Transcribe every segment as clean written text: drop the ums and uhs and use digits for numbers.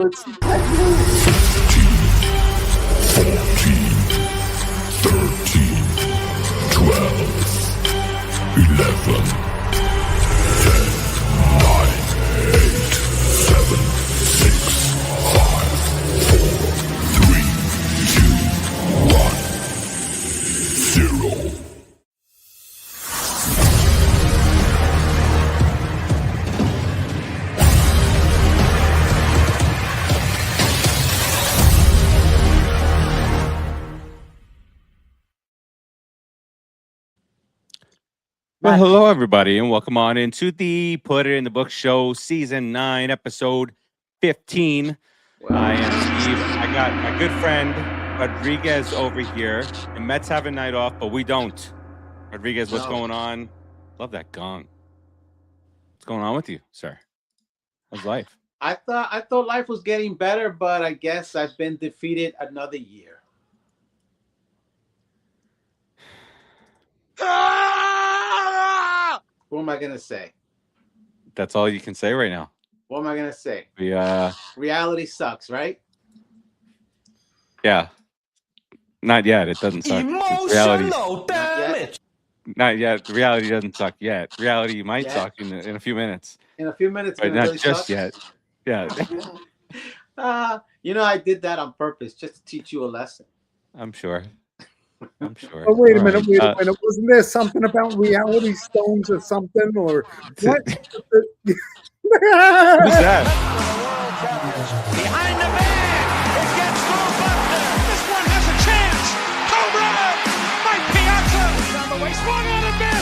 14, 13, 12, 11, 10, 9, 8, 7, 6, 5, 4, 3, 2, 1, 0. Well, hello, everybody, and welcome on into the Put It in the Book Show, Season 9, Episode 15. I am Steve. I got my good friend Rodriguez over here, and Mets have a night off, but we don't. Rodriguez, what's going on? Love that gong. What's going on with you, sir? How's life? I thought life was getting better, but I guess I've been defeated another year. What am I gonna say? That's all you can say right now. What am I gonna say? Reality sucks, right? Yeah. Not yet. It doesn't suck. Emotional damage. Not yet. Reality doesn't suck yet. Reality might suck in a few minutes. In a few minutes, but not really just suck? yet. Yeah. I did that on purpose just to teach you a lesson. I'm sure. Oh, wait a minute. Wasn't there something about reality stones or something? Or what? Who's that? Behind the bag. It gets through Buster. This one has a chance. Home run. Mike Piazza. On the way. Swung on a miss.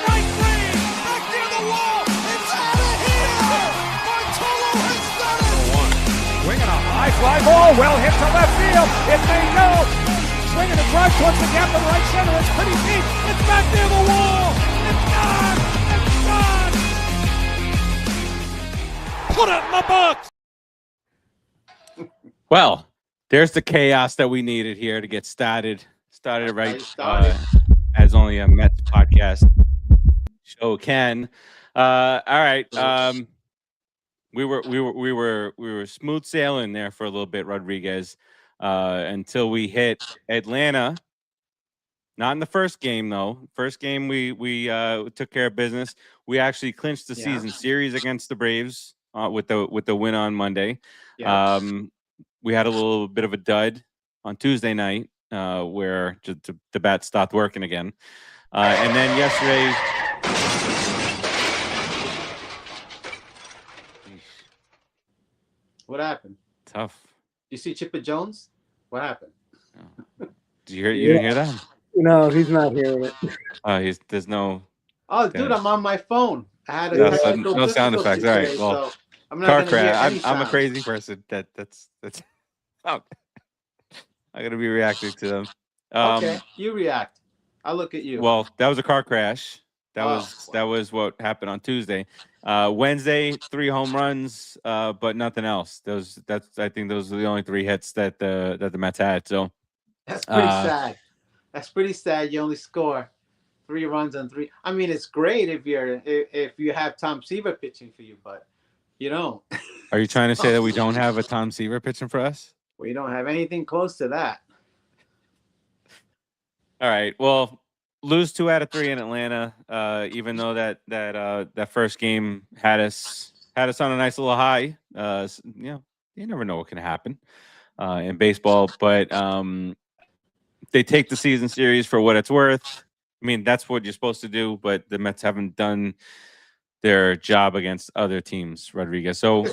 Strike three. Back near the wall. It's out of here. Bartolo has done it. Swinging a high fly ball. Well hit to left field. It may go. Swinging a drive towards the gap in right center. It's pretty deep. It's back near the wall. It's gone. It's gone. Put it in the books. Well, there's the chaos that we needed here to get started. As only a Mets podcast show can. All right. We were smooth sailing there for a little bit, Rodriguez, until we hit Atlanta. Not in the first game, though. First game, we took care of business. We actually clinched the season series against the Braves with the win on Monday. Yeah. We had a little bit of a dud on Tuesday night where the bat stopped working again. And then yesterday... What happened? Tough. You see Chipper Jones? What happened? Did you hear? You didn't hear that? No, he's not hearing it. There's no. Oh, dude, I'm on my phone. I had no sound effects. All right. Well, so I'm not car gonna hear crash. any I'm a sound. crazy person. That's. Oh, I'm gonna be reacting to them. Okay, you react. I'll look at you. Well, that was a car crash. That was what happened on Tuesday. Wednesday, 3 home runs, but nothing else. I think those are the only 3 hits that the Mets had. So that's pretty sad. That's pretty sad. You only score 3 runs on 3. I mean, it's great if you have Tom Seaver pitching for you, but you don't. Are you trying to say that we don't have a Tom Seaver pitching for us? We don't have anything close to that. All right. Well, lose 2 out of 3 in Atlanta. Even though that first game had us on a nice little high. You never know what can happen in baseball, but they take the season series for what it's worth. I mean, that's what you're supposed to do, but the Mets haven't done their job against other teams, Rodriguez. So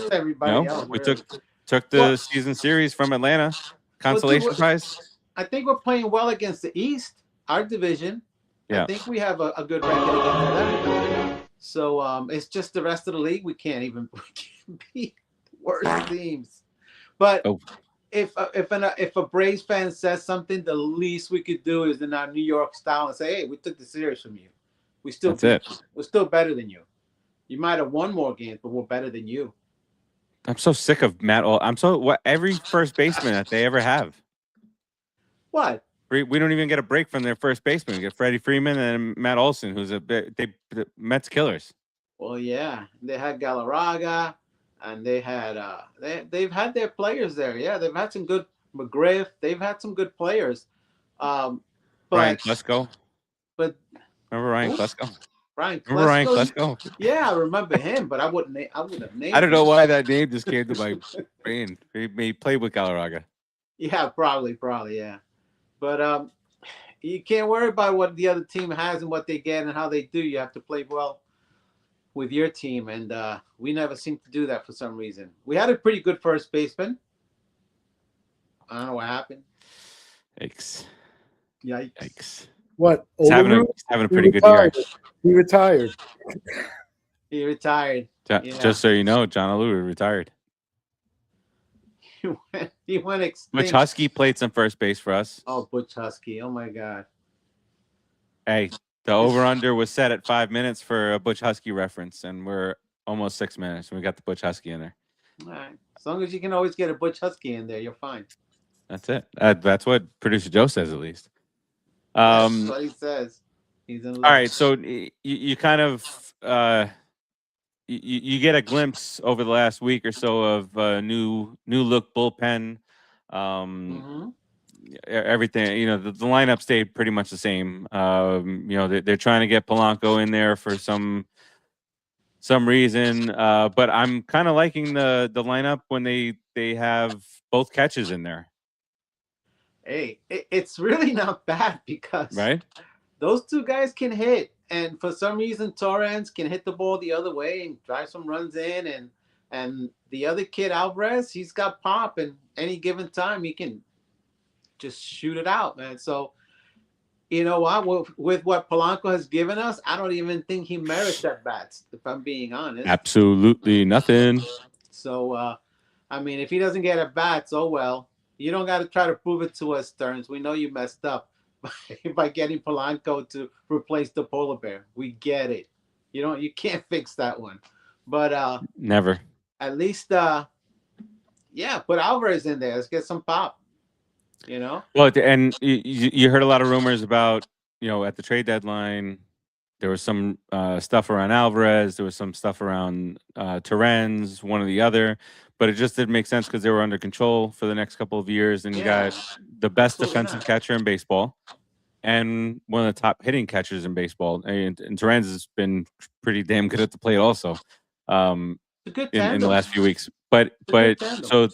we took the season series from Atlanta. Consolation prize. I think we're playing well against the East, our division. Yeah. I think we have a good record against them. So it's just the rest of the league. We can't beat worse teams. But if a Braves fan says something, the least we could do is in our New York style and say, "Hey, we took the series from you. We're still better than you. You might have won more games, but we're better than you." I'm so sick of Matt. Every first baseman that they ever have. What? We don't even get a break from their first baseman. We get Freddie Freeman and Matt Olson, who's the Mets killers. Well, yeah, they had Galarraga. and they had they've had their players there. Yeah, they've had some good McGriff. They've had some good players. Ryan But Klesko. but Remember Ryan who? Klesko? Ryan Remember Ryan Klesko? Klesko? Yeah, I remember him, but I wouldn't have named I don't know him. why that name just came to my brain. He played with Galarraga. Yeah, probably, yeah. But you can't worry about what the other team has and what they get and how they do. You have to play well with your team, and we never seem to do that for some reason. We had a pretty good first baseman. I don't know what happened. Yikes. Yikes. What? He's having a pretty good year. He retired. He retired. Just so you know, John Alou retired. He went extinct. Butch Husky played some first base for us. Oh, Butch Husky. Oh, my God. Hey, the over-under was set at 5 minutes for a Butch Husky reference, and we're almost 6 minutes, and we got the Butch Husky in there. All right. As long as you can always get a Butch Husky in there, you're fine. That's it. That's what producer Joe says, at least. That's what he says. He's in love. All right, so you kind of you get a glimpse over the last week or so of new look bullpen. Everything, you know, the lineup stayed pretty much the same. You know, they're trying to get Polanco in there for some reason, but I'm kind of liking the lineup when they have both catches in there. Hey, it's really not bad because those two guys can hit, and for some reason Torrens can hit the ball the other way and drive some runs in, and the other kid Alvarez, he's got pop, and any given time he can just shoot it out, man. So you know what, with what Polanco has given us, I don't even think he merits at bats, if I'm being honest. Absolutely nothing. So I mean, if he doesn't get at bats, oh well. You don't got to try to prove it to us, Stearns. We know you messed up by getting Polanco to replace the polar bear. We get it. You can't fix that one. But never. At least put Alvarez in there. Let's get some pop. You know? Well, and you heard a lot of rumors about, you know, at the trade deadline, there was some stuff around Alvarez. There was some stuff around Torrens, one or the other. But it just didn't make sense because they were under control for the next couple of years. And you got the best defensive catcher in baseball and one of the top hitting catchers in baseball. And Torrens has been pretty damn good at the plate also in the last few weeks. But so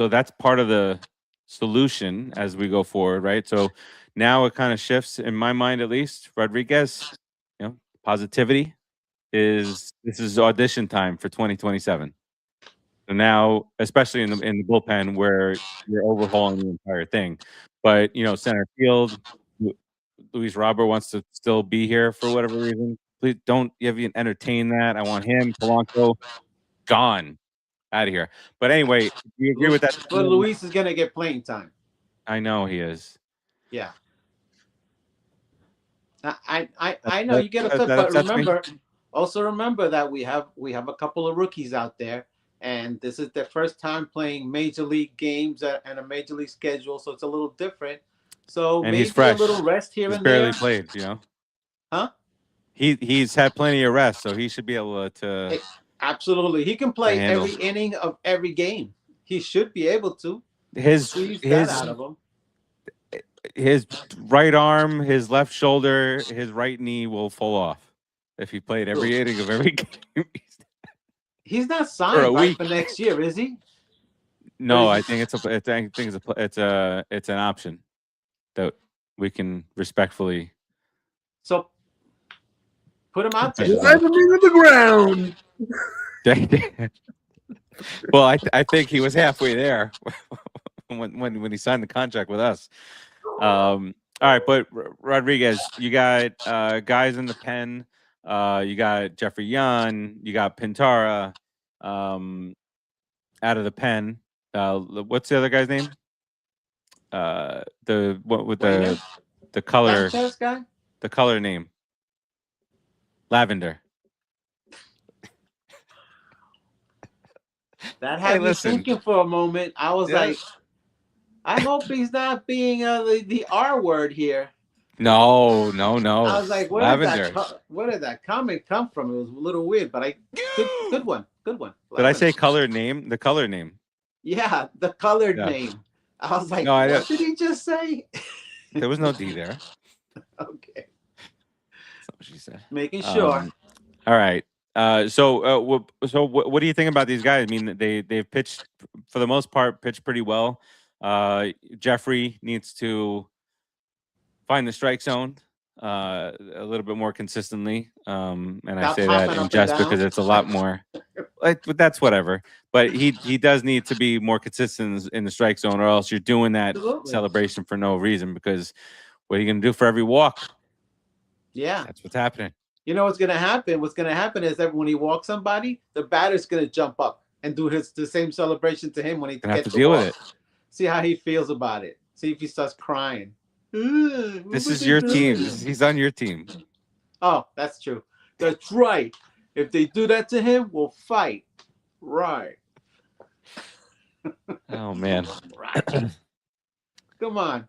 that's part of the solution as we go forward, right? So now it kind of shifts, in my mind at least. Rodriguez, you know, positivity this is audition time for 2027. So now, especially in the bullpen where you're overhauling the entire thing. But, you know, center field, Luis Robert wants to still be here for whatever reason. Please don't even entertain that. I want him, Polanco, gone, out of here. But anyway, do you agree with that? But Luis is going to get playing time. I know he is. Yeah. I know you get upset, but remember that we have a couple of rookies out there. And this is their first time playing major league games and a major league schedule, so it's a little different. So and maybe he's fresh. A little rest here and barely there. Played, you know. Huh? He's had plenty of rest, so he should be able to. Absolutely, he can play every inning of every game. He should be able to. His out of him. His right arm, his left shoulder, his right knee will fall off if he played every inning of every game. He's not signed for next year, is he? No, I think it's an option that we can respectfully. So put him out there. Drive him into the ground. Well, I think he was halfway there when he signed the contract with us. All right, but Rodriguez, you got guys in the pen. You got Jeffrey Yan, you got Pintara out of the pen. What's the other guy's name? The color guy? The color name. Lavender. That had me thinking for a moment. I was like, I hope he's not being the R word here. No. I was like, where did that comment come from? It was a little weird, but good one. Good one. Did I say colored name? The color name. Yeah, the colored name. I was like, no, what did he just say? There was no D there. Okay. That's what she said. Making sure. All right. So what do you think about these guys? I mean, they've pitched for the most part, pitched pretty well. Jeffrey needs to find the strike zone a little bit more consistently. And I say that in jest because it's a lot more. But that's whatever. But he does need to be more consistent in the strike zone, or else you're doing that celebration for no reason. Because what are you going to do for every walk? Yeah, that's what's happening. You know what's going to happen? What's going to happen is that when he walks somebody, the batter's going to jump up and do the same celebration to him when he gets have to deal with it. See how he feels about it. See if he starts crying. This is your team. He's on your team. Oh, that's true. That's right. If they do that to him, we'll fight. Right. Oh, man. Right. Come on.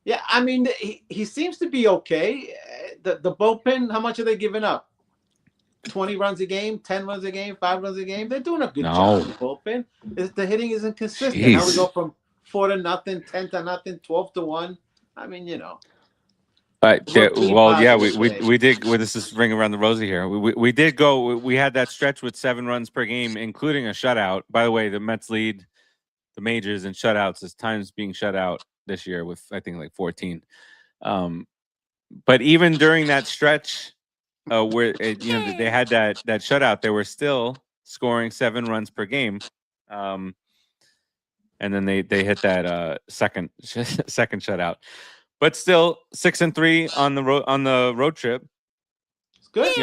Yeah, I mean, he seems to be okay. The bullpen, how much are they giving up? 20 runs a game, 10 runs a game, 5 runs a game? They're doing a good job in the bullpen. The hitting isn't consistent. Now we go from 4-0, 10-0, 12-1. I mean, you know. Well, yeah, we did. Well, this is ring around the rosy here. We did go. We had that stretch with 7 runs per game, including a shutout. By the way, the Mets lead the majors in shutouts as times being shut out this year with, I think, like 14. But even during that stretch where they had that shutout, they were still scoring 7 runs per game. And then they hit that second shutout. But still 6-3 on the road trip. It's good.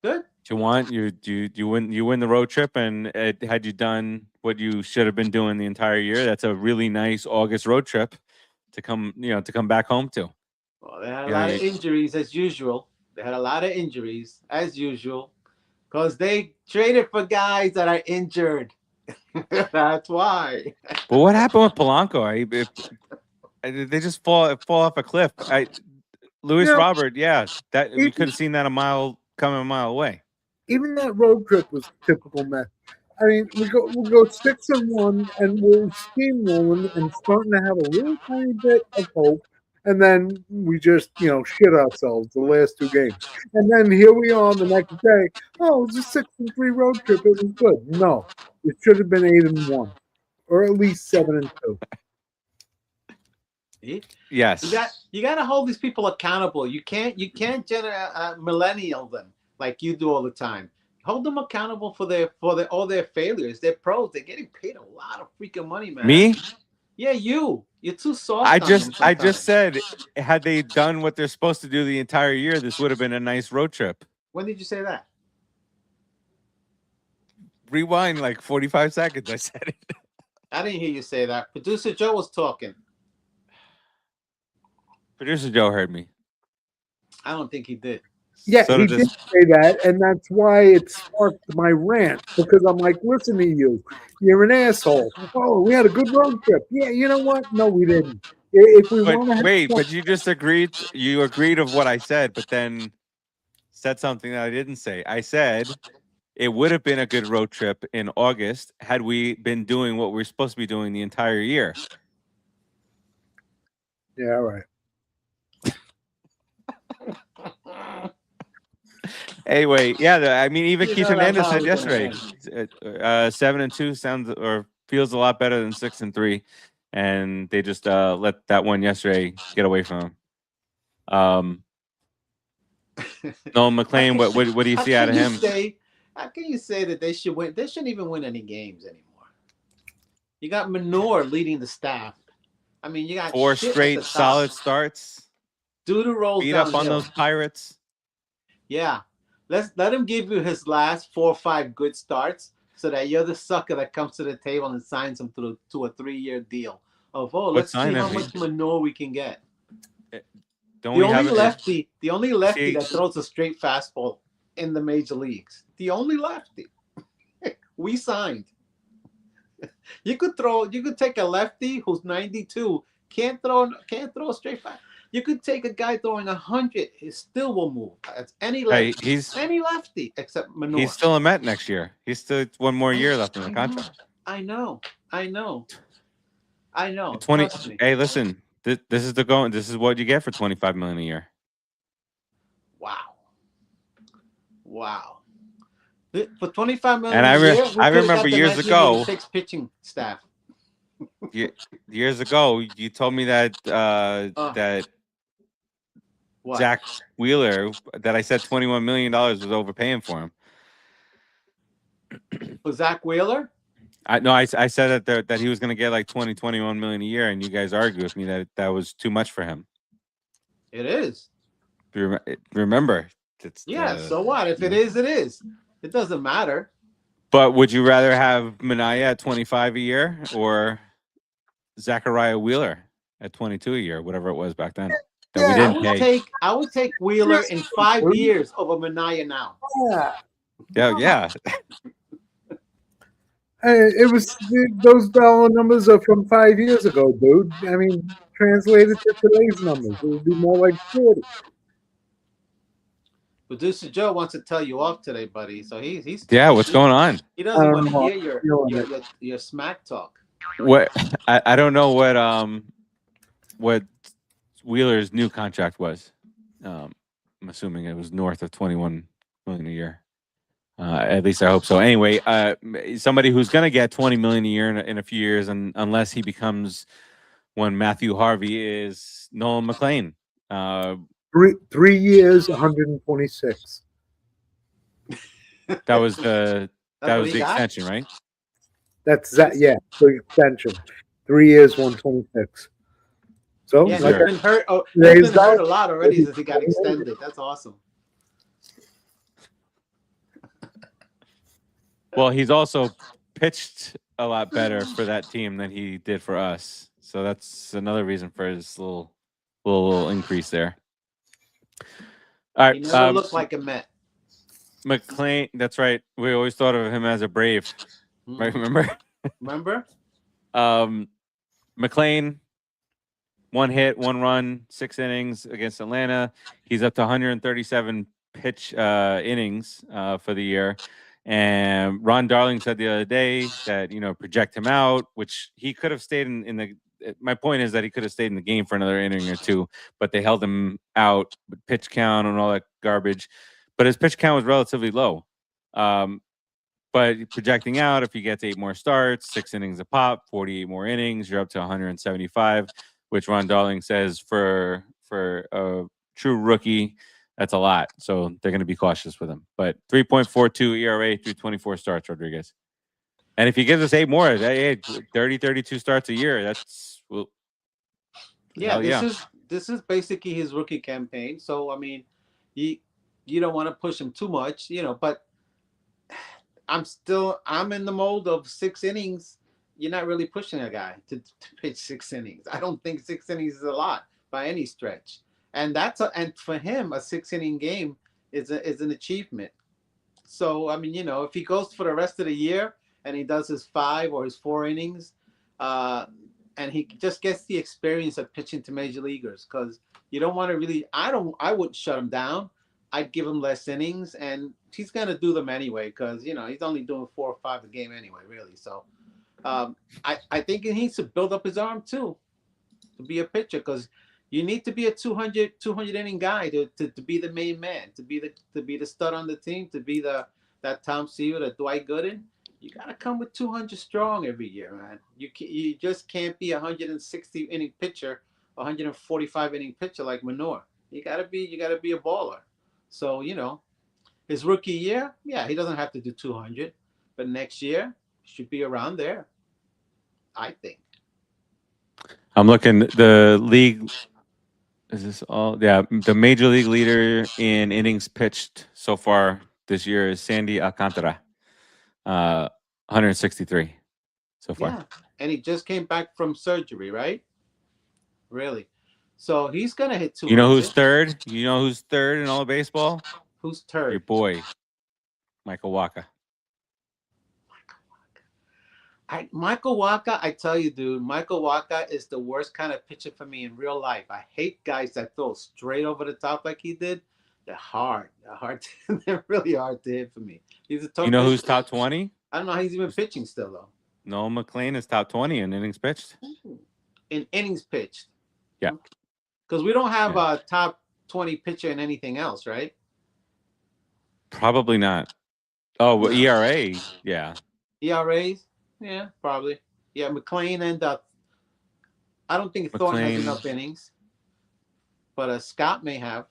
Good. You win the road trip, and had you done what you should have been doing the entire year, that's a really nice August road trip to come back home to. Well, they had a lot of injuries as usual. Because they traded for guys that are injured. That's why. But what happened with Polanco? They just fall off a cliff. Luis Robert, that we could have seen that coming a mile away. Even that road trip was typical Mets. I mean, we go 6-1, and we're steamrolling and starting to have a really tiny bit of hope, and then we just shit ourselves the last 2 games, and then here we are the next day. Oh, it was a 6-3 road trip. It was good. No, it should have been 8-1, or at least 7-2. Yes, you got to hold these people accountable. You can't millennial them like you do all the time. Hold them accountable for all their failures. They're pros. They're getting paid a lot of freaking money, man. Me? Yeah, you're too soft. I just said, had they done what they're supposed to do the entire year, this would have been a nice road trip. When did you say that? Rewind like 45 seconds. I said it. I didn't hear you say that. Producer Joe was talking. Producer Joe heard me. I don't think he did. Yeah, he did say that, and that's why it sparked my rant, because I'm like, listen to you. You're an asshole. Oh, we had a good road trip. Yeah, you know what? No, we didn't. If we but you just agreed. You agreed of what I said, but then said something that I didn't say. I said it would have been a good road trip in August had we been doing what we're supposed to be doing the entire year. Yeah, all right. Anyway, I mean, even Keith Hernandez said yesterday, 7-2 sounds or feels a lot better than 6-3, and they just let that one yesterday get away from him. Nolan McLean, what do you see out of him? How can you say that they should win? They shouldn't even win any games anymore. You got Manure leading the staff. I mean, you got 4 straight solid starts. Doodle rolls beat up on those Pirates. Yeah. Let him give you his last 4 or 5 good starts so that you're the sucker that comes to the table and signs him to a 3-year deal. Let's see how much Manure we can get. The only lefty that throws a straight fastball in the major leagues. The only lefty. We signed. You could take a lefty who's 92, can't throw a straight fastball. You could take a guy throwing 100, he still will move. It's any Hey, lefty, any lefty except Manure. he's still a Met next year. He's still one more year left in the contract. I know. 20. Trust me. Hey, listen. This is the going. This is what you get for $25 million a year. Wow. For $25 million And a year, I remember years ago. Six pitching staff. Years ago, you told me that that What? Zach Wheeler, that I said $21 million was overpaying for him. For Zach Wheeler? I said that he was going to get like 21 million a year, and you guys argued with me that was too much for him. It is. Remember? So what? If it is, it is. It doesn't matter. But would you rather have Manaea at 25 a year or Zachariah Wheeler at 22 a year, whatever it was back then? That we didn't pay. I would take Wheeler in 5 years over Manaea now. Yeah. It was those dollar numbers are from 5 years ago, dude. I mean, translated to today's numbers, it would be more like 40. Producer Joe wants to tell you off today, buddy. So he's what's going on? He doesn't want to hear your smack talk. What I don't know what Wheeler's new contract was. I'm assuming it was north of 21 million a year. At least I hope so. Anyway, somebody who's going to get 20 million a year in a few years, and unless he becomes one Matthew Harvey, is Nolan McLean. 3 years, 126. That was the extension, right? That's that. Yeah, the extension. 3 years, 126. So yeah, like he's been hurt. Oh, he's been hurt a lot already since he got extended. That's awesome. Well, he's also pitched a lot better for that team than he did for us. So that's another reason for his little increase there. All right. He never looked like a Met. McLean, that's right. We always thought of him as a Brave. Right, remember? McLean, 1 hit, 1 run, 6 innings against Atlanta. He's up to 137 pitch innings for the year. And Ron Darling said the other day that, project him out, which he could have stayed in the. My point is that he could have stayed in the game for another inning or two, but they held him out with pitch count and all that garbage. But his pitch count was relatively low. But projecting out, if he gets 8 more starts, 6 innings a pop, 48 more innings, you're up to 175, which Ron Darling says for a true rookie, that's a lot. So they're going to be cautious with him. But 3.42 ERA through 24 starts, Rodriguez. And if he gives us 8 more, 32 starts a year, that's this is basically his rookie campaign. So I mean, you don't want to push him too much, but I'm in the mold of 6 innings. You're not really pushing a guy to pitch 6 innings. I don't think 6 innings is a lot by any stretch. And and for him, a 6-inning game is an achievement. So I mean, if he goes for the rest of the year and he does his 5 or his 4 innings, and he just gets the experience of pitching to major leaguers, because you don't want to really. I wouldn't shut him down. I'd give him less innings, and he's gonna do them anyway, because he's only doing 4 or 5 a game anyway, really. So I think he needs to build up his arm too to be a pitcher, because you need to be a 200 inning guy to be the main man, to be the stud on the team, to be that Tom Seaver, that Dwight Gooden. You gotta come with 200 strong every year, man. You just can't be a 160 inning pitcher, 145 inning pitcher like Manure. You gotta be a baller. So his rookie year, yeah, he doesn't have to do 200, but next year should be around there, I think. I'm looking the league. Is this all? Yeah, the major league leader in innings pitched so far this year is Sandy Alcantara, 163 so far. Yeah, and he just came back from surgery, right? Really? So he's gonna hit 200. You know who's third? You know who's third in all of baseball? Who's third? Your boy, Michael Wacha. Michael Wacha, I tell you, dude, Michael Wacha is the worst kind of pitcher for me in real life. I hate guys that throw straight over the top like he did. They're hard. They're really hard to hit for me. He's a tough You know pitcher. who's top 20? I don't know how he's even pitching still, though. Nolan McLean is top 20 in innings pitched. In innings pitched. Yeah. Because we don't have a top 20 pitcher in anything else, right? Probably not. Oh, well, ERA. Yeah. ERAs? Yeah, probably. Yeah, McLean and I don't think Thornton has enough innings, but Scott may have.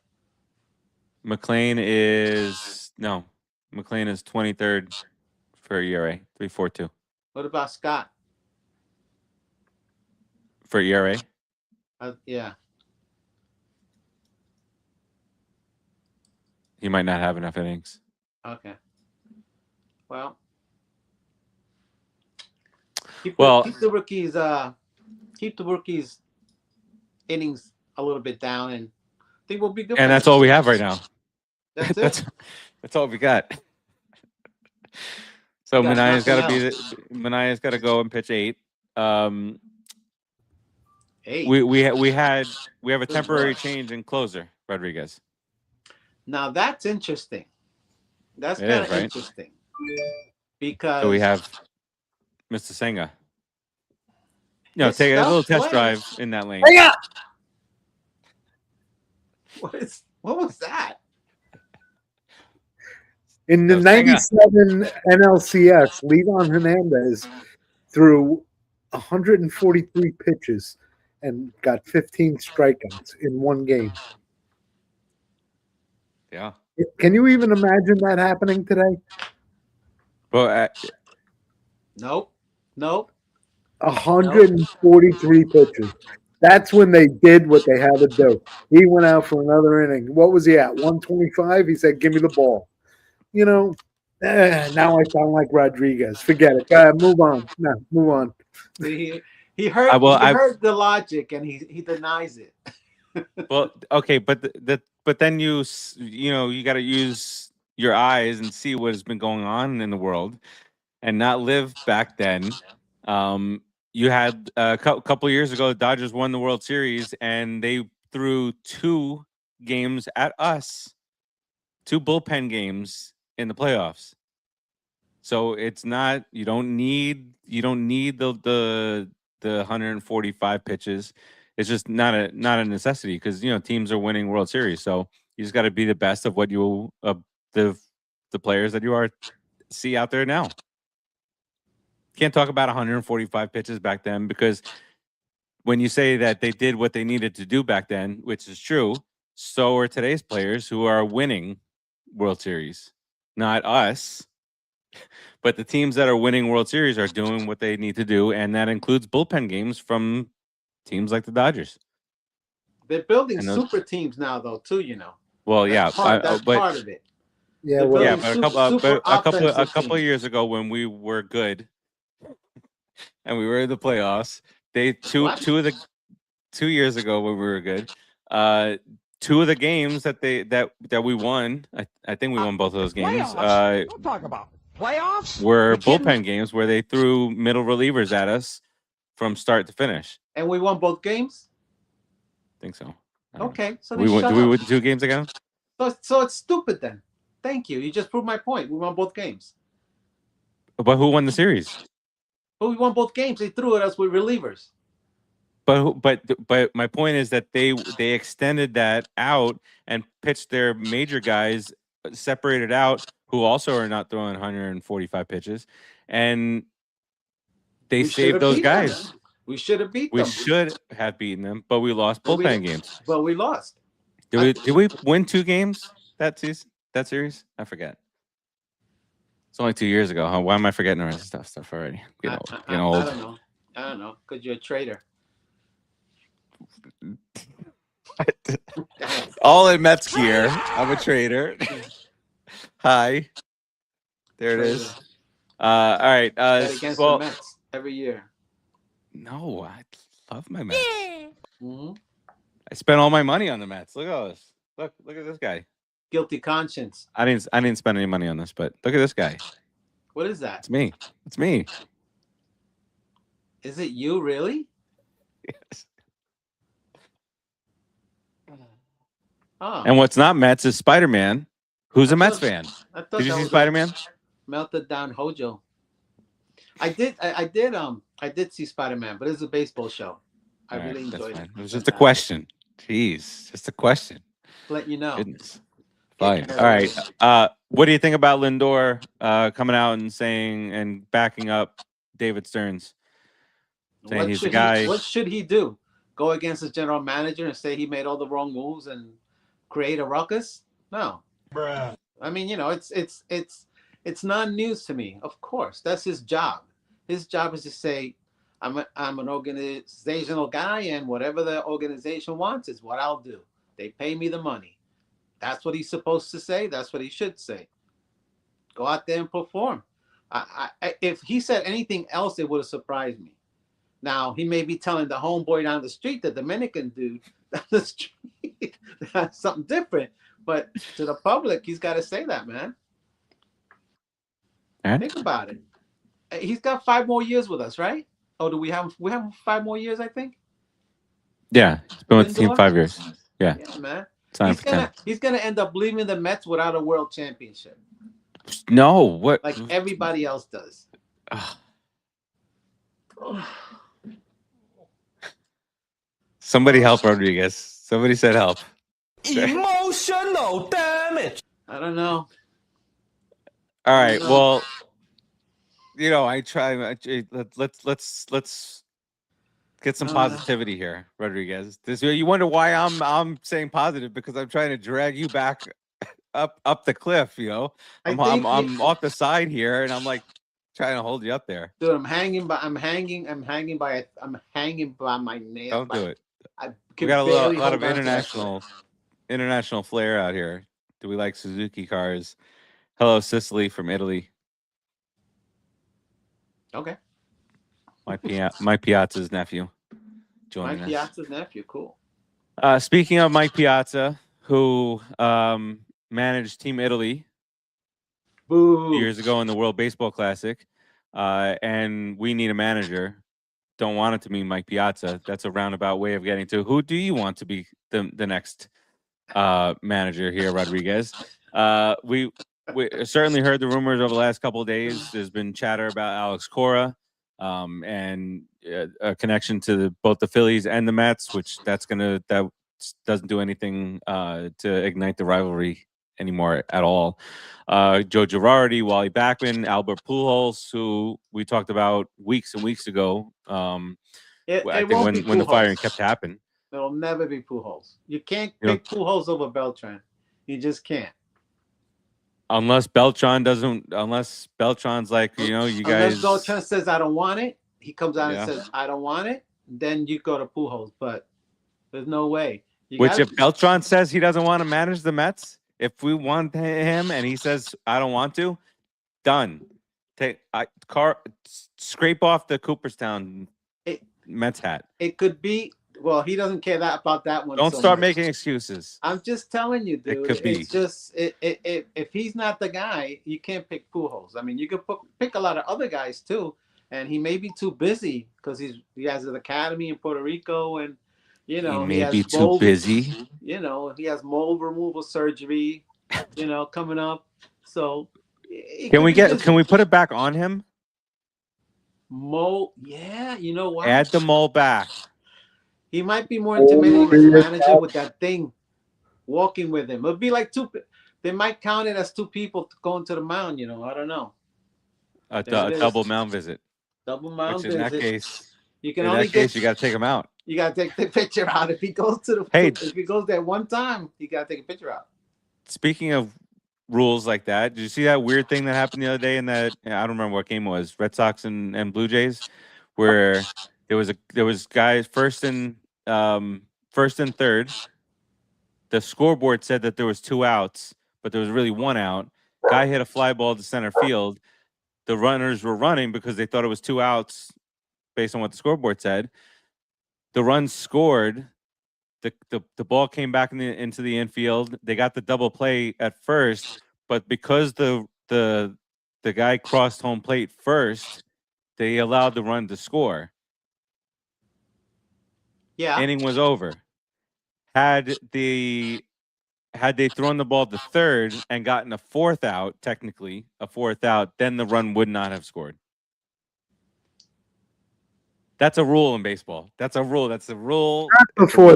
McLean is 23rd for ERA, 3.42 What about Scott? for ERA. Yeah. He might not have enough innings. Okay. Well. Keep the rookies' innings a little bit down, and I think we'll be good. And that's all we have right now. That's it. That's all we got. So Manaea's got to go and pitch 8. 8. We have a temporary change in closer, Rodriguez. Now that's interesting. That's kind of interesting because so we have Mr. Senga. Take a little test drive in that lane. Yeah. What was that? In the 97 NLCS, Livan Hernandez threw 143 pitches and got 15 strikeouts in one game. Yeah. Can you even imagine that happening today? Well, Nope. 143 pitches. That's when they did what they had to do. He went out for another inning. What was he at? 125? He said, "Give me the ball." Now I sound like Rodriguez. Forget it. Move on. No, move on. He heard the logic and he denies it. Well, okay, but then you got to use your eyes and see what has been going on in the world, and not live back then. You had a couple years ago, the Dodgers won the World Series, and they threw 2 games at us, 2 bullpen games in the playoffs. So it's not you don't need the 145 pitches. It's just not a necessity because teams are winning World Series. So you just got to be the best of what you the players that you see out there now. Can't talk about 145 pitches back then because when you say that they did what they needed to do back then, which is true, so are today's players who are winning World Series. Not us, but the teams that are winning World Series are doing what they need to do, and that includes bullpen games from teams like the Dodgers. They're building super teams now, though, too. Well, that's part of it. Yeah, but a couple of years ago when we were good. And we were in the playoffs. 2 years ago when we were good. 2 of the games that we won, I think we won both of those games. Don't talk about playoffs. Were bullpen games where they threw middle relievers at us from start to finish. And we won both games? I think so. Okay, so we win 2 games again? So it's stupid then. Thank you. You just proved my point. We won both games. But who won the series? But we won both games. They threw at us with relievers. But my point is that they extended that out and pitched their major guys separated out who also are not throwing 145 pitches, and they saved those guys. We should have beat them. We should have beaten them, but we lost bullpen games. But we lost. Did we win 2 games that series? I forget. It's only 2 years ago, huh? Why am I forgetting the rest of stuff already? Getting old. I don't know. Because you're a traitor. All in Mets gear. I'm a traitor. Hi. There it is. All right. Against the Mets every year. No, I love my Mets. Mm-hmm. I spent all my money on the Mets. Look at this. Look at this guy. Guilty conscience. I didn't spend any money on this, but look at this guy. What is that? It's me. Is it you, really? Yes. Oh, And what's not Mets is Spider-Man, who's a Mets fan. I thought Did you that see was Spider-Man? Melted down Hojo. I did see Spider-Man, but it's a baseball show. I All right, really that's enjoyed fine. it. It was just a Fantastic. question. Jeez, just a question. Let you know. Goodness. Get Fine. carried All right. away. What do you think about Lindor coming out and saying and backing up David Stearns, saying he's the guy? What should he do? Go against his general manager and say he made all the wrong moves and create a ruckus? No. Bruh. I mean, it's not news to me. Of course, that's his job. His job is to say, I'm an organizational guy, and whatever the organization wants is what I'll do. They pay me the money. That's what he's supposed to say. That's what he should say. Go out there and perform. If he said anything else, it would have surprised me. Now, he may be telling the homeboy down the street, the Dominican dude down the street, that's something different. But to the public, he's got to say that, man. Think about it. He's got 5 more years with us, right? Oh, do we have 5 more years, I think? Yeah, he's been with the team Lindor? 5 years. Yeah, Yeah, man. time for 10. He's gonna end up leaving the Mets without a world championship, No, what? like everybody else does. Ugh. Somebody help Rodriguez. Somebody said help. Emotional damage. I don't know. All right. No. Well, I try. Let's get some positivity here, Rodriguez. You wonder why I'm saying positive, because I'm trying to drag you back up the cliff. I'm off the side here, and I'm like trying to hold you up there. Dude, I'm hanging by my nail. Don't do it. I We got a lot of international flair out here. Do we like Suzuki cars? Hello, Sicily from Italy. Okay. Mike Piazza's nephew joining Mike us. Piazza's nephew, cool. Speaking of Mike Piazza, who managed Team Italy Boo. years ago in the World Baseball Classic, and we need a manager. Don't want it to be Mike Piazza. That's a roundabout way of getting to who do you want to be the next manager here, Rodriguez? We certainly heard the rumors over the last couple of days. There's been chatter about Alex Cora and a connection to both the Phillies and the Mets, which that doesn't do anything to ignite the rivalry anymore at all. Joe Girardi, Wally Backman, Albert Pujols, who we talked about weeks and weeks ago. I think when the firing kept happening. It'll never be Pujols. You can't pick Pujols over Beltran. You just can't. Unless Beltran's like, you guys. Unless Beltran says, I don't want it. He comes out and says, I don't want it. Then you go to Pujols. But there's no way. If Beltran says he doesn't want to manage the Mets, if we want him and he says, I don't want to, done. Scrape off the Cooperstown Mets hat. It could be. Well, he doesn't care about that one. Don't start making excuses. I'm just telling you, dude. It could be. It's just if he's not the guy, you can't pick Pujols. I mean, you could pick a lot of other guys too, and he may be too busy because he has an academy in Puerto Rico, and he may be too busy. He has mold removal surgery, coming up. So can we put it back on him? Mold, yeah. You know what? Add the mole back. He might be more intimidating as a manager with that thing, walking with him. It'd be like they might count it as 2 people going to the mound. I don't know. A double mound visit. Double mound visit. In that case, you got to take him out. You got to take the picture out. If he goes if he goes there one time, you got to take a picture out. Speaking of rules like that, did you see that weird thing that happened the other day in that, I don't remember what game it was, Red Sox and Blue Jays, where there was guys first and third. The scoreboard said that there was 2 outs, but there was really 1 out. Guy hit a fly ball to center field. The runners were running because they thought it was 2 outs based on what the scoreboard said. The runs scored. The ball came back into the infield. They got the double play at first, but because the guy crossed home plate first, they allowed the run to score. inning was over. Had they thrown the ball to third and gotten a fourth out, technically a fourth out, then the run would not have scored. That's a rule in baseball. That's a rule. That's a rule. Not before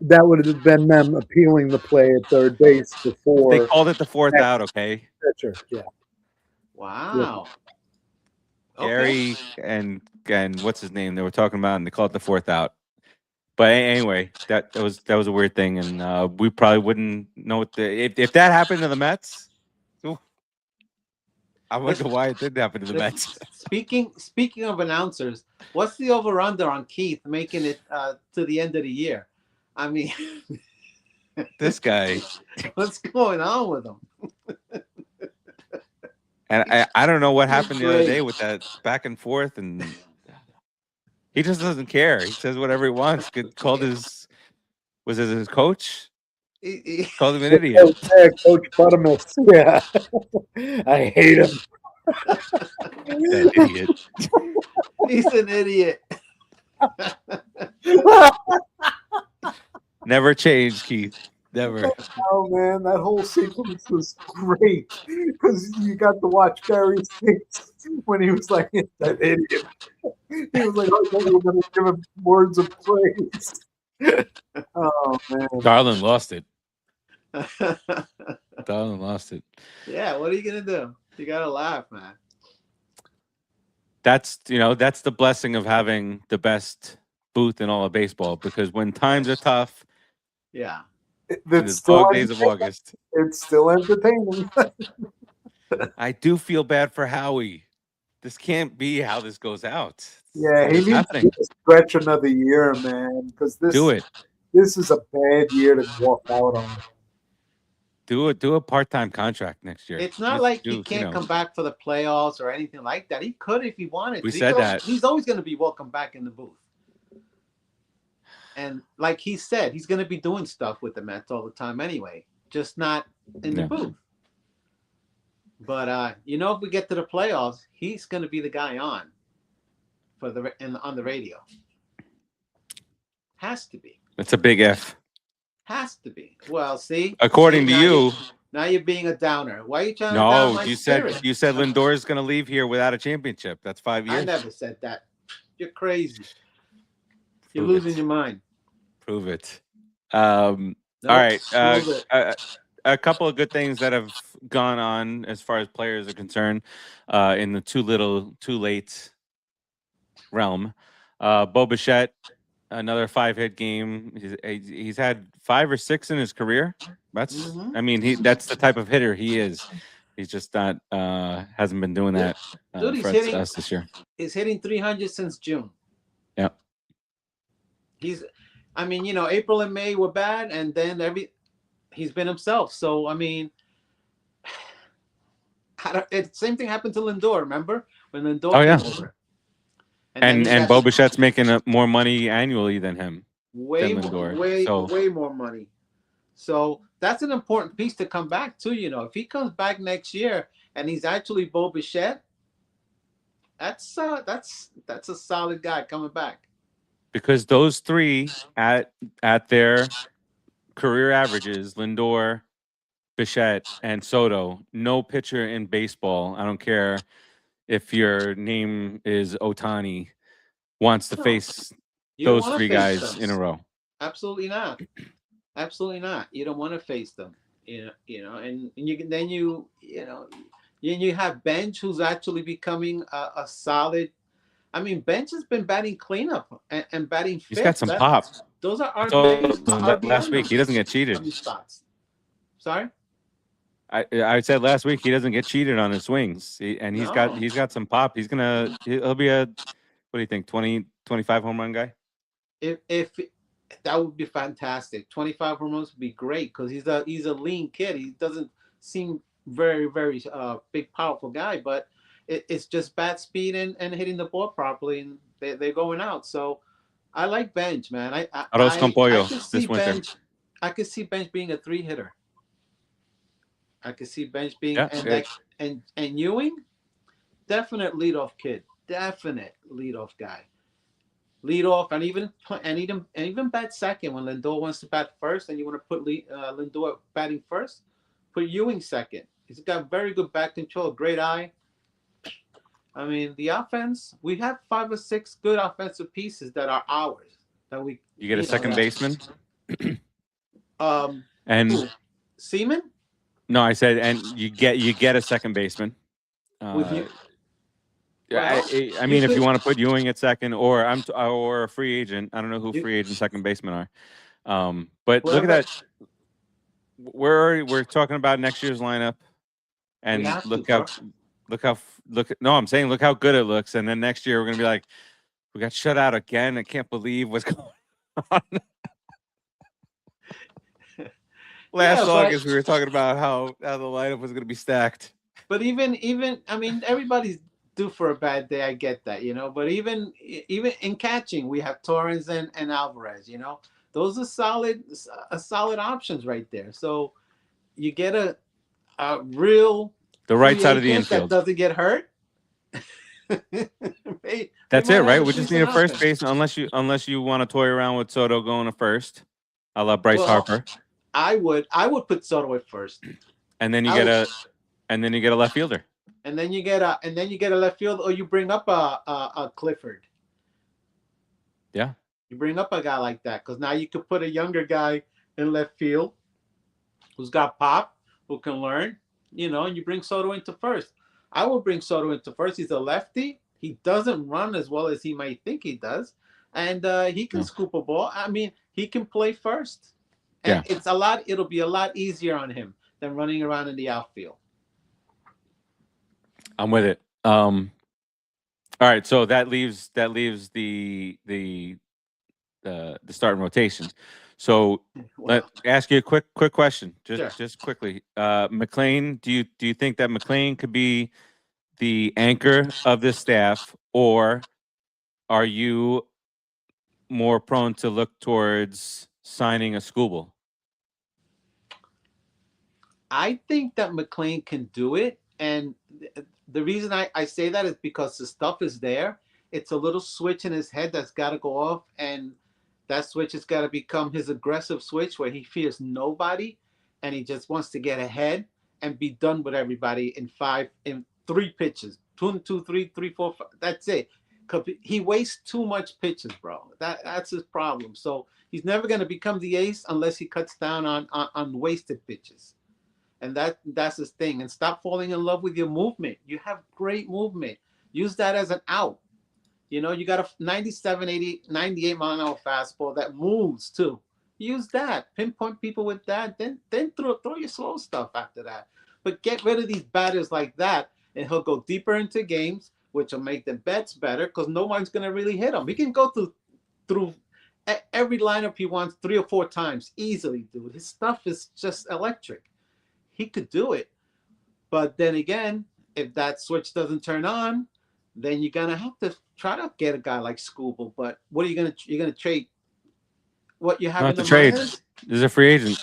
that would have been them appealing the play at third base before. They called it the fourth out, okay? Pitcher, yeah. Wow. Gary and what's his name? They were talking about, and they called it the fourth out. But anyway, that was a weird thing, and we probably wouldn't know what if that happened to the Mets. I wonder why it didn't happen to the Mets. Speaking of announcers, what's the over/under on Keith making it to the end of the year? I mean, this guy. What's going on with him? And I don't know what happened the other day with that back and forth, and he just doesn't care. He says whatever he wants. Called his coach? Called him an idiot. Yeah, Coach Buttermilk. Yeah. I hate him. That idiot. He's an idiot. Never change, Keith. Never. Oh man, that whole sequence was great because you got to watch Gary's face when he was like, "That idiot." He was like, "Oh, we're going to give him words of praise." Oh man, Darlin lost it. Darlin lost it. Yeah, what are you gonna do? You gotta laugh, man. That's the blessing of having the best booth in all of baseball, because when times are tough, yeah, it's dog days of August. It's still entertaining. I do feel bad for Howie. This can't be how this goes out. Yeah, he needs to stretch another year, man. Because this is a bad year to walk out on. Do a part-time contract next year. It's not like he can't come back for the playoffs or anything like that. He could if he wanted. We said that. He's always going to be welcome back in the booth. And like he said, he's going to be doing stuff with the Mets all the time anyway, just not in the booth. But if we get to the playoffs, he's going to be the guy on the radio. Has to be. It's a big F. Has to be. Well, see. According to you. Now you're being a downer. Why are you trying to down my spirit? You said Lindor is going to leave here without a championship. That's 5 years. I never said that. You're crazy. You're losing your mind. Prove it. All right. A couple of good things that have gone on as far as players are concerned in the too little, too late realm. Bo Bichette, another 5-hit game. He's had 5 or 6 in his career. That's I mean, that's the type of hitter he is. He's just not hasn't been doing that Dude, for us this year. He's hitting 300 since June. Yeah. April and May were bad, and then he's been himself. So I mean, same thing happened to Lindor. Remember when Lindor came over? And Bo Bichette's making more money annually than him. Way more money. So that's an important piece to come back to. If he comes back next year and he's actually Bo Bichette, that's a solid guy coming back. Because those three at their career averages, Lindor, Bichette, and Soto, no pitcher in baseball, I don't care if your name is Ohtani, wants to face those 3 guys in a row. Absolutely not. Absolutely not. You don't want to face them. And you have Bench, who's actually becoming a solid. I mean, Bench has been batting cleanup and batting fifth. He's got some pop. Those are last week. He doesn't get cheated. Sorry? I said last week he doesn't get cheated on his swings. He's got some pop. He'll be a, what do you think, 20, 25 home run guy? If that would be fantastic. 25 home runs would be great because he's a lean kid. He doesn't seem very, very big, powerful guy, but it's just bat speed and hitting the ball properly, and they're going out. So I like Bench, man. This winter. I could see Bench being a 3-hitter. I could see Bench being and Ewing, definite leadoff kid, definite leadoff guy. lead off, and even bat second when Lindor wants to bat first, and you want to put Lindor batting first. Put Ewing second. He's got very good bat control, great eye. I mean, the offense, we have 5 or 6 good offensive pieces that are ours. That we You get a second baseman. And who? Seaman? No, I said, and you get a second baseman. With you? I mean, if you want to put Ewing at second, or or a free agent, I don't know who free agent second basemen are. But look at that. We're talking about next year's lineup, and look how I'm saying, look how good it looks, and then next year we're gonna be like, we got shut out again. I can't believe what's going on. Last August, we were talking about how the lineup was gonna be stacked. But even I mean, everybody's due for a bad day. I get that, you know. But even in catching, we have Torres and Alvarez. You know, those are solid options right there. So you get a real the right side of the infield that doesn't get hurt. That's it, right? We just need a first base, unless you want to toy around with Soto going to first. I love Bryce Harper. I would put Soto at first, and then you get a left fielder. And then you get a left field, or you bring up a Clifford. Yeah. You bring up a guy like that, because now you could put a younger guy in left field who's got pop, who can learn, you know, and you bring Soto into first. I would bring Soto into first. He's a lefty. He doesn't run as well as he might think he does. And he can scoop a ball. I mean, he can play first. And it'll be a lot easier on him than running around in the outfield. I'm with it. All right, so that leaves the starting rotation. So let ask you a quick question, just quickly. McLean, do you think that McLean could be the anchor of this staff, or are you more prone to look towards signing a Skubal? I think that McLean can do it, and the reason I say that is because the stuff is there. It's a little switch in his head that's got to go off, and that switch has got to become his aggressive switch where he fears nobody, and he just wants to get ahead and be done with everybody in 3 pitches. 2, 3, 4, 5. That's it. Because he wastes too much pitches, bro. That's his problem. So he's never going to become the ace unless he cuts down on wasted pitches. And that's his thing. And stop falling in love with your movement. You have great movement. Use that as an out. You know, you got a 97, 80, 98 mile an hour fastball that moves too. Use that. Pinpoint people with that. Then throw your slow stuff after that. But get rid of these batters like that, and he'll go deeper into games, which will make the bets better because no one's going to really hit him. He can go through every lineup he wants 3 or 4 times easily, dude. His stuff is just electric. He could do it. But then again, if that switch doesn't turn on, then you're gonna have to try to get a guy like Skubal. But what are you gonna trade? What you have in the trade? minors? There's a free agent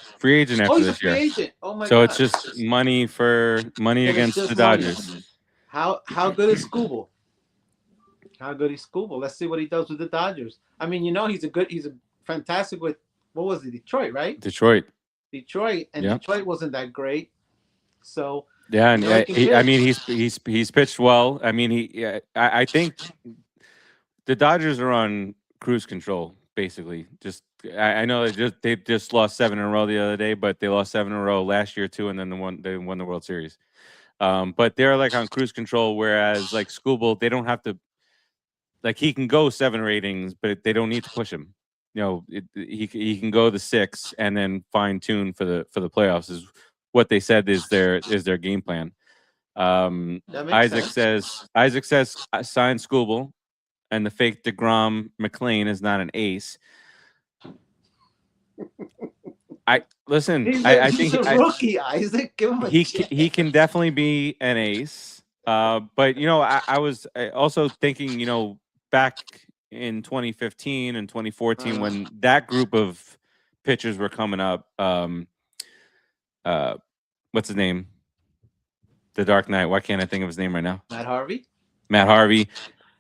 after this year. Agent. Oh my so God. It's just money against the Dodgers. Money. How good is Skubal? How good is Skubal? Let's see what he does with the Dodgers. I mean, you know, he's a fantastic with, what was it, Detroit, right? Detroit, and Detroit wasn't that great. So yeah, and I mean, he's pitched well. I mean, I think the Dodgers are on cruise control, basically. Just I know they just lost 7 in a row the other day, but they lost 7 in a row last year too, and then they won the World Series. But they're like on cruise control, whereas like Skubal, they don't have to. Like he can go 7 ratings, but they don't need to push him. You know, he can go the 6 and then fine tune for the playoffs is what they said is their game plan. Isaac says sign Skubal, and the fake DeGrom McLean is not an ace. I think he's a rookie, Isaac. Give him a chance. He can definitely be an ace. But you know, I was also thinking, you know, back in 2015 and 2014 when that group of pitchers were coming up. What's his name? The Dark Knight. Why can't I think of his name right now? Matt Harvey.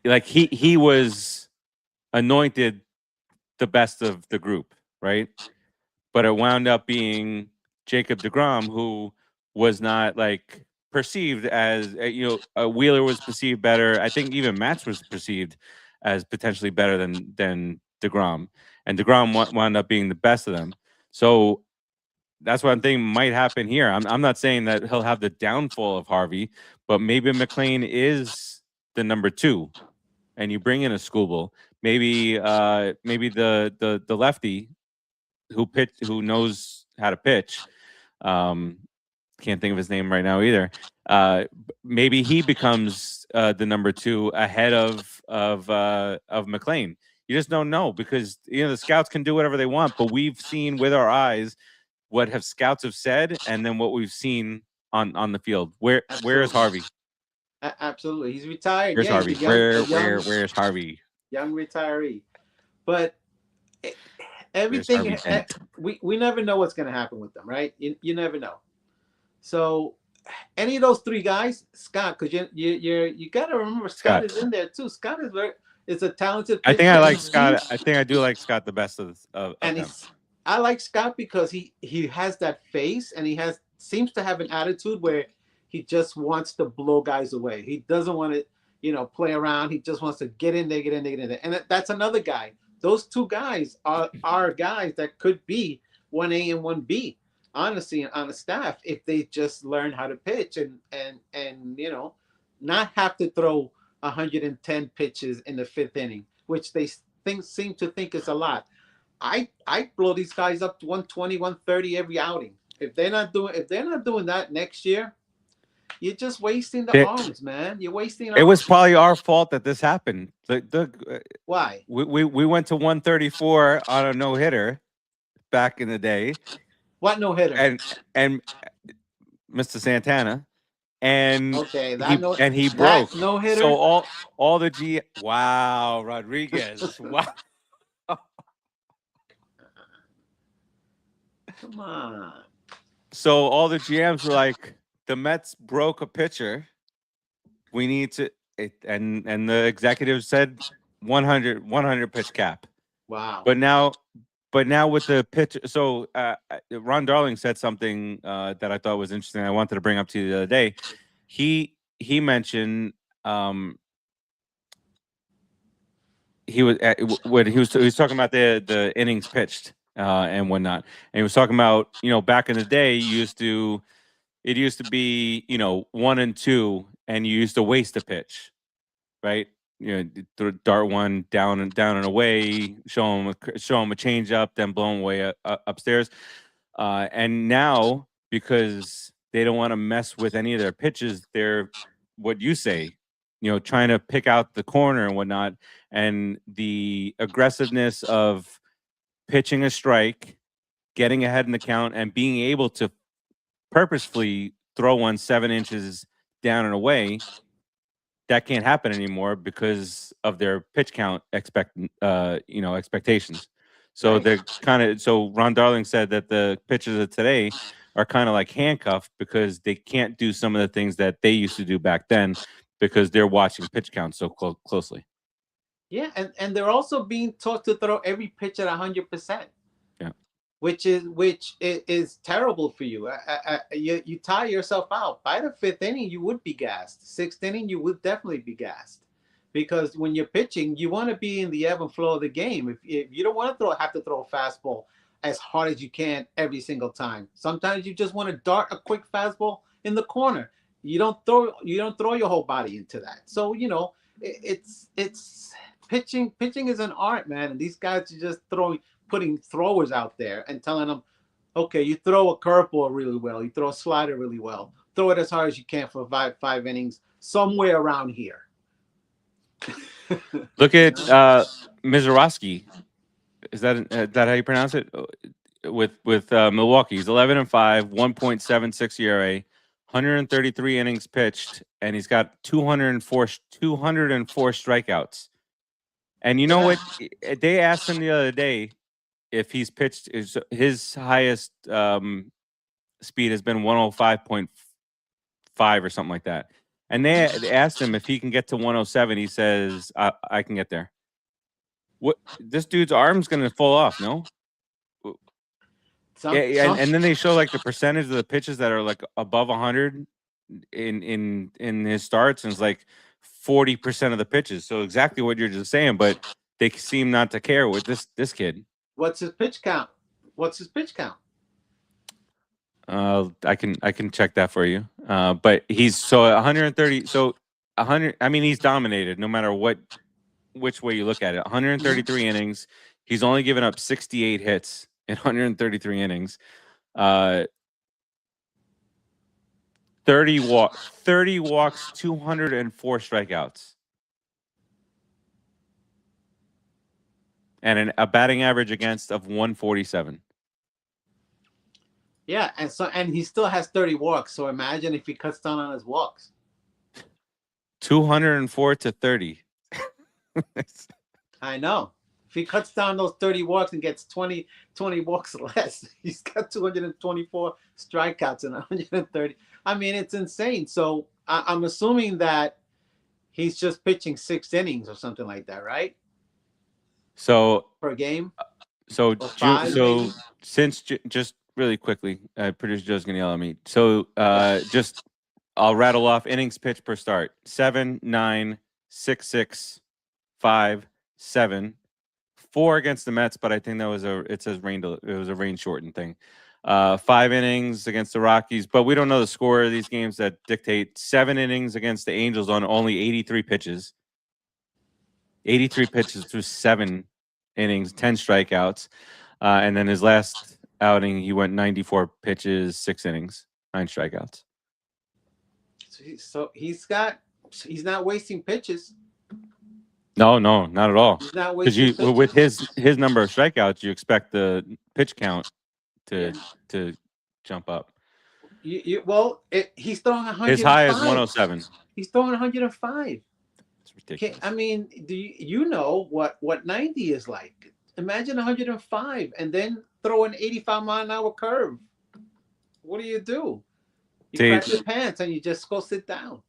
Like he was anointed the best of the group, right? But it wound up being Jacob deGrom, who was not like perceived as Wheeler was perceived better. I think even Matz was perceived as potentially better than deGrom, and deGrom wound up being the best of them. So that's what I'm thinking might happen here. I'm not saying that he'll have the downfall of Harvey, but maybe McLean is the number 2, and you bring in a Skubal. Maybe the lefty who knows how to pitch. Can't think of his name right now either. Maybe he becomes the number 2 ahead of McLean. You just don't know, because the scouts can do whatever they want, but we've seen with our eyes what scouts have said, and then what we've seen on the field. Where is Harvey? Absolutely, he's retired. Where's Harvey? Where's Harvey? Young retiree, but everything. We never know what's going to happen with them, right? You never know. So any of those 3 guys, Scott, because you got to remember Scott is in there too. Scott is a talented pitcher. I think I like Scott. I think I do like Scott the best of and them. I like Scott because he has that face, and he seems to have an attitude where he just wants to blow guys away. He doesn't want to, play around. He just wants to get in there. And that's another guy. Those 2 guys are guys that could be 1A and 1B, honestly, on the staff, if they just learn how to pitch and not have to throw 110 pitches in the 5th inning, which they seem to think is a lot. I blow these guys up to 120, 130 every outing. If they're not doing that next year, you're just wasting the arms, man. You're wasting. It was probably our fault that this happened. Why? We went to 134 on a no-hitter back in the day. What no-hitter? And Mr. Santana, and he broke. No-hitter. So all the wow, Rodriguez. Wow. Come on. So all the GMs were like, the Mets broke a pitcher. We need to, and the executives said 100 pitch cap. Wow. But now with the pitch, so Ron Darling said something that I thought was interesting. I wanted to bring up to you the other day. He mentioned he was talking about the innings pitched and whatnot, and he was talking about back in the day it used to be 1 and 2, and you used to waste a pitch, right? Dart one down and away, show him a change up, then blow him away upstairs. And now, because they don't want to mess with any of their pitches, they're what you say, trying to pick out the corner and whatnot, and the aggressiveness of pitching a strike, getting ahead in the count, and being able to purposefully throw one 7 inches down and away. That can't happen anymore because of their pitch count expectations. So Right. they're so Ron Darling said that the pitchers of today are kind of like handcuffed because they can't do some of the things that they used to do back then because they're watching pitch counts so closely. Yeah, and they're also being taught to throw every pitch at 100%. Yeah, which is terrible for you. You tire yourself out. By the 5th inning, you would be gassed. 6th inning, you would definitely be gassed, because when you're pitching, you want to be in the ebb and flow of the game. If you don't want to have to throw a fastball as hard as you can every single time. Sometimes you just want to dart a quick fastball in the corner. You don't throw your whole body into that. So it's pitching. Pitching is an art, man. And these guys are just putting throwers out there and telling them, okay, you throw a curveball really well, you throw a slider really well, throw it as hard as you can for five innings, somewhere around here. Look at Mizorowski. Is that how you pronounce it? With Milwaukee, he's 11-5, 1.76 ERA, 133 innings pitched, and he's got 204 strikeouts. And you know what? They asked him the other day if he's pitched, his highest speed has been 105.5 or something like that. And they asked him if he can get to 107. He says, I can get there. What this dude's arm's gonna fall off? No. And then they show like the percentage of the pitches that are like above 100 in his starts, and it's like 40% of the pitches. So exactly what you're just saying, but they seem not to care with this kid. What's his pitch count? I can check that for you. But he's so 130. So 100. I mean, he's dominated no matter which way you look at it. 133 innings. He's only given up 68 hits in 133 innings. 30 walks, 204 strikeouts, and a batting average against of 147. Yeah, and he still has 30 walks. So imagine if he cuts down on his walks. 204 to 30. I know. If he cuts down those 30 walks and gets 20 walks less, he's got 224 strikeouts and 130. I mean, it's insane. So I'm assuming that he's just pitching 6 innings or something like that, right? So per game. So maybe? since just really quickly, producer Joe's gonna yell at me. So just I'll rattle off innings pitched per start: 7, 9, 6, 6, 5, 7. 4 against the Mets, but I think that was it was a rain shortened thing. 5 innings against the Rockies, but we don't know the score of these games that dictate. 7 innings against the Angels on only 83 pitches. 83 pitches through 7 innings, 10 strikeouts. And then his last outing, he went 94 pitches, 6 innings, 9 strikeouts. So he's not wasting pitches. No, not at all. Because with his number of strikeouts, you expect the pitch count to jump up. He's throwing 105. His high is 107. He's throwing 105. It's ridiculous. I mean, do you know what 90 is like? Imagine 105 and then throw an 85-mile-an-hour curve. What do? You crack your pants and you just go sit down.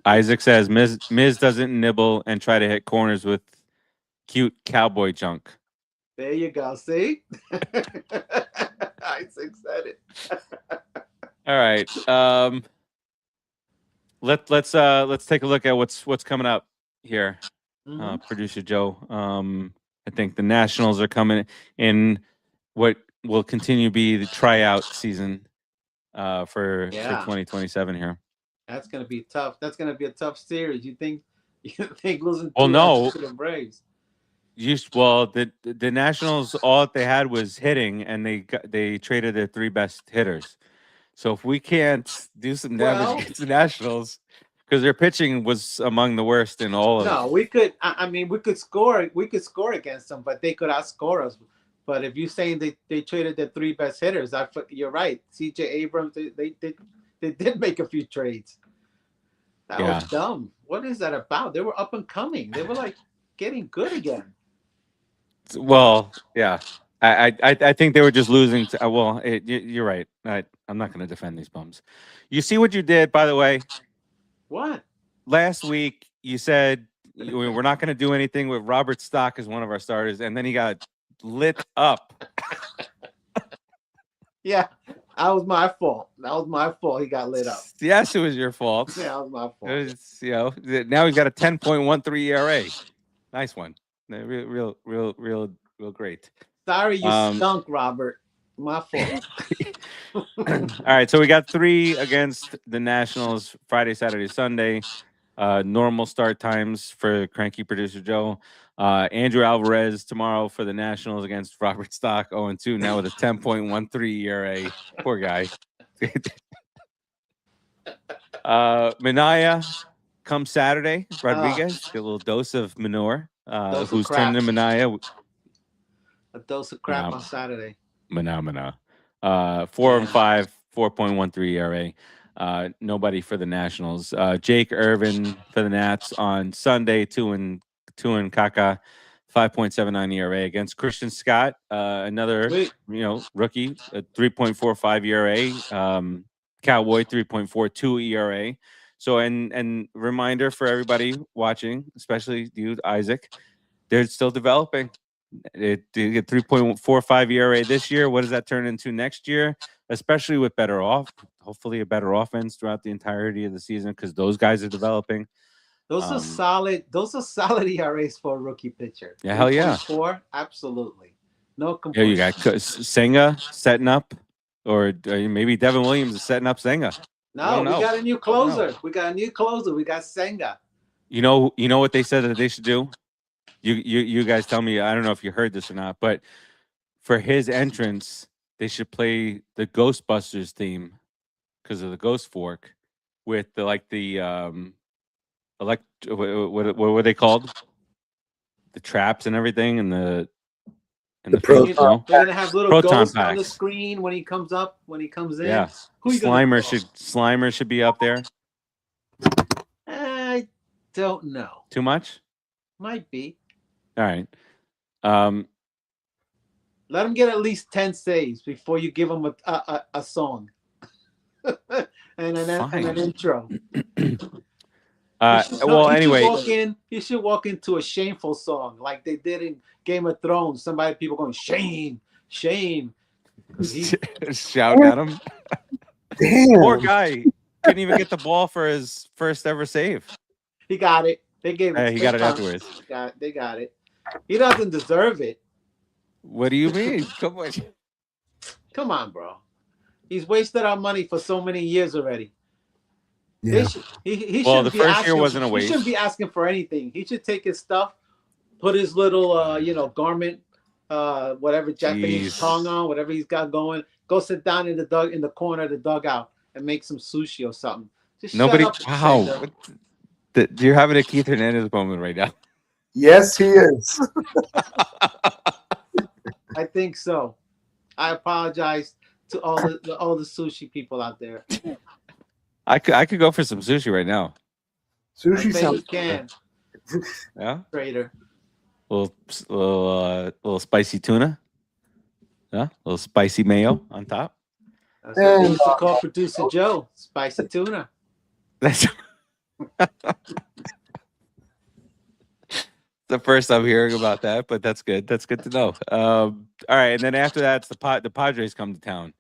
Isaac says Miz doesn't nibble and try to hit corners with cute cowboy junk. There you go. See? Isaac said it. All right. Let's take a look at what's coming up here. Producer Joe. I think the Nationals are coming in what will continue to be the tryout season for 2027 here. That's gonna be tough. That's gonna be a tough series. You think losing? Well, no. To the Braves. The Nationals, all that they had was hitting, and they traded their 3 best hitters. So if we can't do some damage against the Nationals, because their pitching was among the worst in all of. No, we could. I mean, we could score. We could score against them, but they could outscore us. But if you're saying they traded their 3 best hitters, you're right. C.J. Abrams, they did make a few trades. That was dumb. What is that about? They were up and coming. They were like getting good again. Well, yeah. I think they were just losing. You're right. I'm not going to defend these bums. You see what you did, by the way? What? Last week, you said we're not going to do anything with Robert Stock as one of our starters, and then he got lit up. Yeah, that was my fault. He got lit up. Yes, it was your fault. Yeah, that was my fault. Now he's got a 10.13 ERA. Nice one. Real great. Sorry, you stunk, Robert. My fault. All right, so we got 3 against the Nationals Friday, Saturday, Sunday. Normal start times for cranky producer Joe. Andrew Alvarez tomorrow for the Nationals against Robert Stock, 0-2, now with a 10.13 ERA. Poor guy. Manaea come Saturday. Rodriguez, get a little dose of Manure. Who's turned to Manaea. A dose of crap on Saturday. Manaea. 4-5, 4.13 ERA. Nobody for the Nationals. Jake Irvin for the Nats on Sunday, 2 and Kaka, 5.79 ERA against Christian Scott, another rookie, a 3.45 ERA. Cowboy 3.42 ERA. So and reminder for everybody watching, especially you, Isaac, they're still developing. It did get 3.45 ERA this year. What does that turn into next year? Especially with hopefully a better offense throughout the entirety of the season because those guys are developing. Those are solid. Those are solid ERAs for a rookie pitcher. Yeah, hell yeah. 4, absolutely. No Yeah, complaint. you got Senga setting up, or maybe Devin Williams is setting up Senga. No, we got a new closer. We got a new closer. We got Senga. You know what they said that they should do? You guys tell me. I don't know if you heard this or not, but for his entrance, they should play the Ghostbusters theme because of the Ghost Fork with what were they called? The traps and everything, and the proton. They're gonna have little Proton ghosts on the packs. screen when he comes in. Yeah, Who you gonna call? Slimer should be up there. I don't know. Too much? Might be. All right. Let him get at least 10 saves before you give him a song and an intro. Anyway, he should walk into a shameful song like they did in Game of Thrones. People going shame. Shouting at him. Damn. Poor guy couldn't even get the ball for his first ever save. He got it. They gave it. He got it afterwards. They got it. He doesn't deserve it. What do you mean? Come on, bro. He's wasted our money for so many years already. Yeah. He Well, shouldn't the be first asking, year wasn't a waste. He shouldn't be asking for anything. He should take his stuff, put his little garment, whatever Japanese tongue on, whatever he's got going. Go sit down in the corner of the dugout and make some sushi or something. Just Nobody. shut up, Wow. You're having a Keith Hernandez moment right now. Yes, he is. I think so. I apologize to all the sushi people out there. I could go for some sushi right now. Sushi I sounds can. Yeah. Trader. Little spicy tuna. Yeah. Little spicy mayo on top. That's what they used to call Producer Joe. Spicy tuna. That's the first I'm hearing about that, but that's good. That's good to know. All right, and then after that, it's the Padres come to town,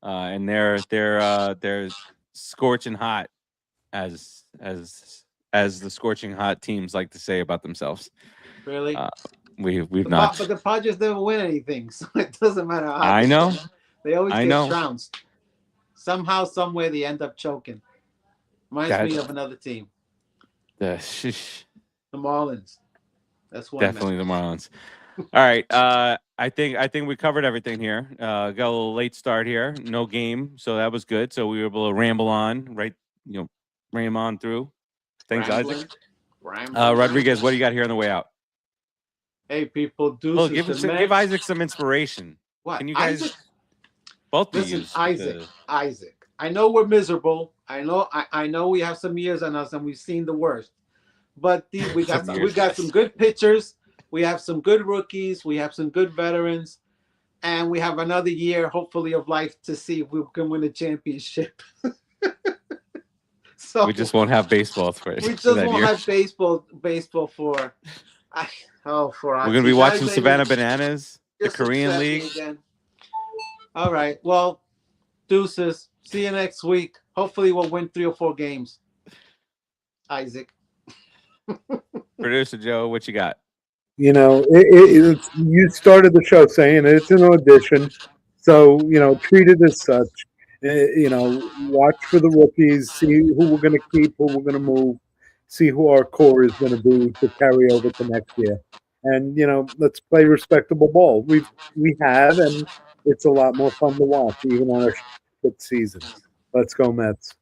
and they're scorching hot, as the scorching hot teams like to say about themselves. Really? We've not. But the Padres never win anything, so it doesn't matter how. I know. They always get trounced. Somehow, somewhere, they end up choking. Reminds me of another team. The Marlins. That's one. Definitely the Marlins. All right. I think we covered everything here. Got a little late start here. No game, so that was good. So we were able to ramble on, right? Ram on through. Thanks, Isaac. Rodriguez, what do you got here on the way out? Hey, people, give Isaac some inspiration. What? Can you guys Isaac? both Listen, Isaac. I know we're miserable. I know we have some years on us and we've seen the worst. But we got some good pitchers. We have some good rookies. We have some good veterans. And we have another year, hopefully, of life to see if we can win a championship. So we just won't have baseball for it. We just won't have baseball for. We're gonna be watching Savannah Bananas, the Korean League. Again. All right. Well, deuces. See you next week. Hopefully, we'll win 3 or 4 games. Isaac. Producer Joe, what you got? You started the show saying it's an audition, so treat it as such. Watch for the rookies, see who we're going to keep, who we're going to move, see who our core is going to be to carry over to next year, and let's play respectable ball. We have, and it's a lot more fun to watch, even on a good season. Let's go Mets.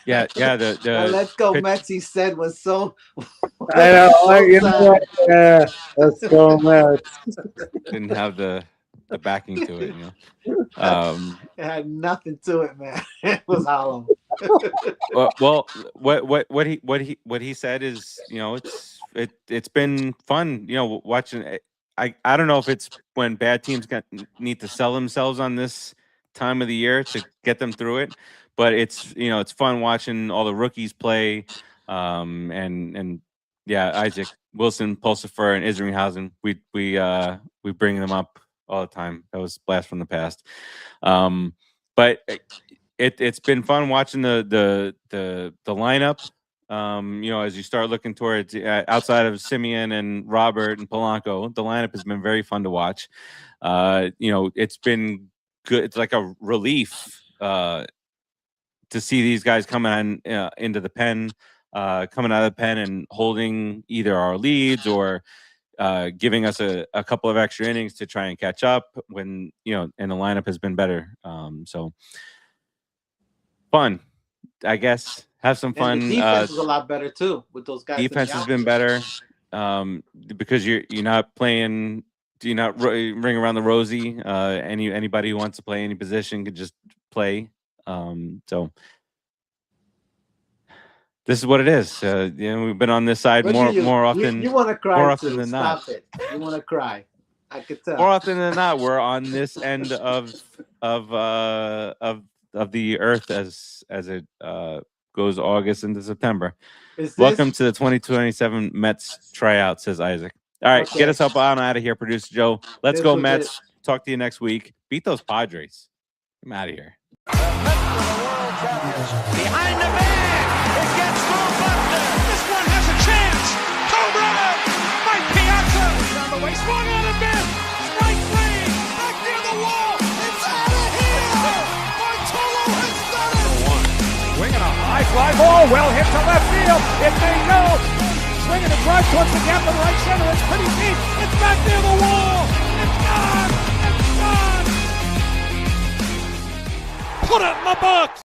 Yeah. The let's go Mets. He said was so. I know. Yeah, let's go Mets. Didn't have the backing to it. It had nothing to it, man. It was hollow. Well, what he said is, it's been fun, watching. I don't know if it's when bad teams need to sell themselves on this time of the year to get them through it. But it's fun watching all the rookies play, and yeah, Isaac Wilson, Pulsifer, and Isringhausen. We bring them up all the time. That was blast from the past. But it's been fun watching the lineup. As you start looking towards outside of Simeon and Robert and Polanco, the lineup has been very fun to watch. It's been good. It's like a relief to see these guys coming on into the pen, coming out of the pen and holding either our leads or giving us a couple of extra innings to try and catch up when and the lineup has been better. So fun, I guess. Have some fun. And the defense is a lot better too with those guys. Defense has been better because you're not playing. Do you not ring around the rosy? Anybody who wants to play any position could just play. So this is what it is. We've been on this side more often. You want to cry more too. often than Stop not. it. You want to cry. I could tell. More often than not, we're on this end of the earth as it goes August into September. Welcome to the 2027 Mets tryout, says Isaac. All right, Okay. Get us up on out of here, producer Joe. Let's go, was Mets. Talk to you next week. Beat those Padres. I'm out of here. Behind the bag. It gets through Buster. This one has a chance. Home run. Mike Piazza. Down the way. Swung on a miss. Strike three. Back near the wall. It's out of here. Bartolo has done it. Swinging a high fly ball. Well hit to left field. It may go. Swinging a drive towards the gap in right center. It's pretty deep. It's back near the wall. It's gone. It's gone. Put it in the box.